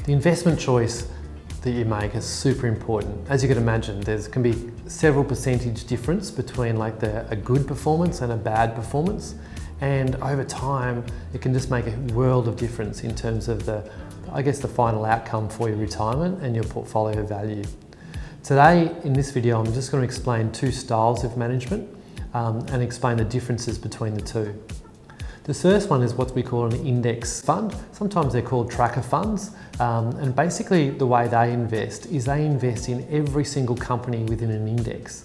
The investment choice that you make is super important. As you can imagine, there can be several percentage difference between like a good performance and a bad performance. And over time, it can just make a world of difference in terms of the final outcome for your retirement and your portfolio value. Today, in this video, I'm just going to explain two styles of management and explain the differences between the two. The first one is what we call an index fund. Sometimes they're called tracker funds. And basically the way they invest is they invest in every single company within an index.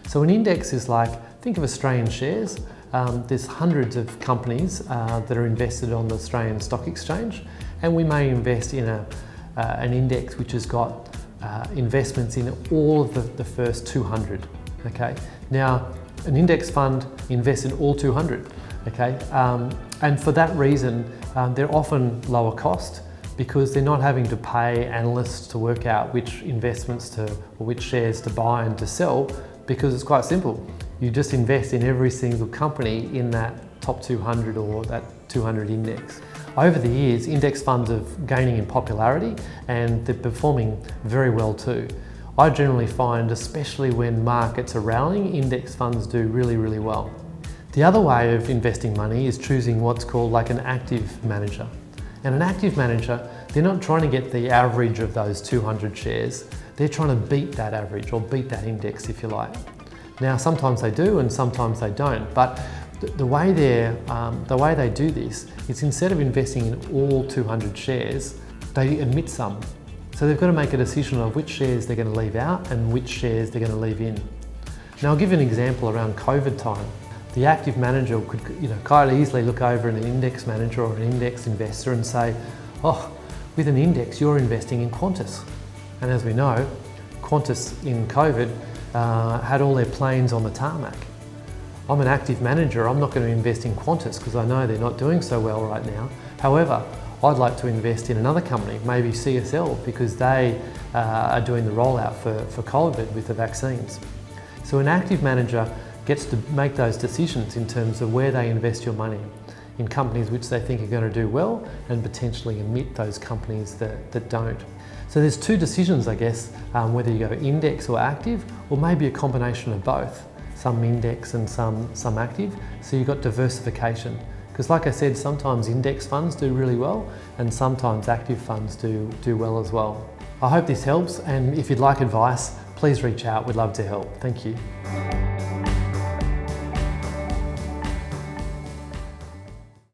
So an index is like, think of Australian shares. There's hundreds of companies that are invested on the Australian Stock Exchange, and we may invest in an index which has got investments in all of the first 200. Okay, now an index fund invests in all 200. Okay, and for that reason, they're often lower cost because they're not having to pay analysts to work out which investments or which shares to buy and to sell, because it's quite simple. You just invest in every single company in that top 200 or that 200 index. Over the years, index funds are gaining in popularity and they're performing very well too. I generally find, especially when markets are rallying, index funds do really, really well. The other way of investing money is choosing what's called like an active manager. And an active manager, they're not trying to get the average of those 200 shares. They're trying to beat that average or beat that index, if you like. Now, sometimes they do and sometimes they don't, but the way they do this is instead of investing in all 200 shares, they omit some. So they've got to make a decision of which shares they're going to leave out and which shares they're going to leave in. Now, I'll give you an example around COVID time. The active manager could quite easily look over at an index manager or an index investor and say, oh, with an index, you're investing in Qantas. And as we know, Qantas in COVID had all their planes on the tarmac. I'm an active manager, I'm not going to invest in Qantas because I know they're not doing so well right now. However, I'd like to invest in another company, maybe CSL, because they are doing the rollout for COVID with the vaccines. So an active manager gets to make those decisions in terms of where they invest your money in companies which they think are going to do well and potentially omit those companies that don't. So there's two decisions, I guess, whether you go index or active, or maybe a combination of both, some index and some active. So you've got diversification. Because like I said, sometimes index funds do really well and sometimes active funds do well as well. I hope this helps, and if you'd like advice, please reach out, we'd love to help. Thank you.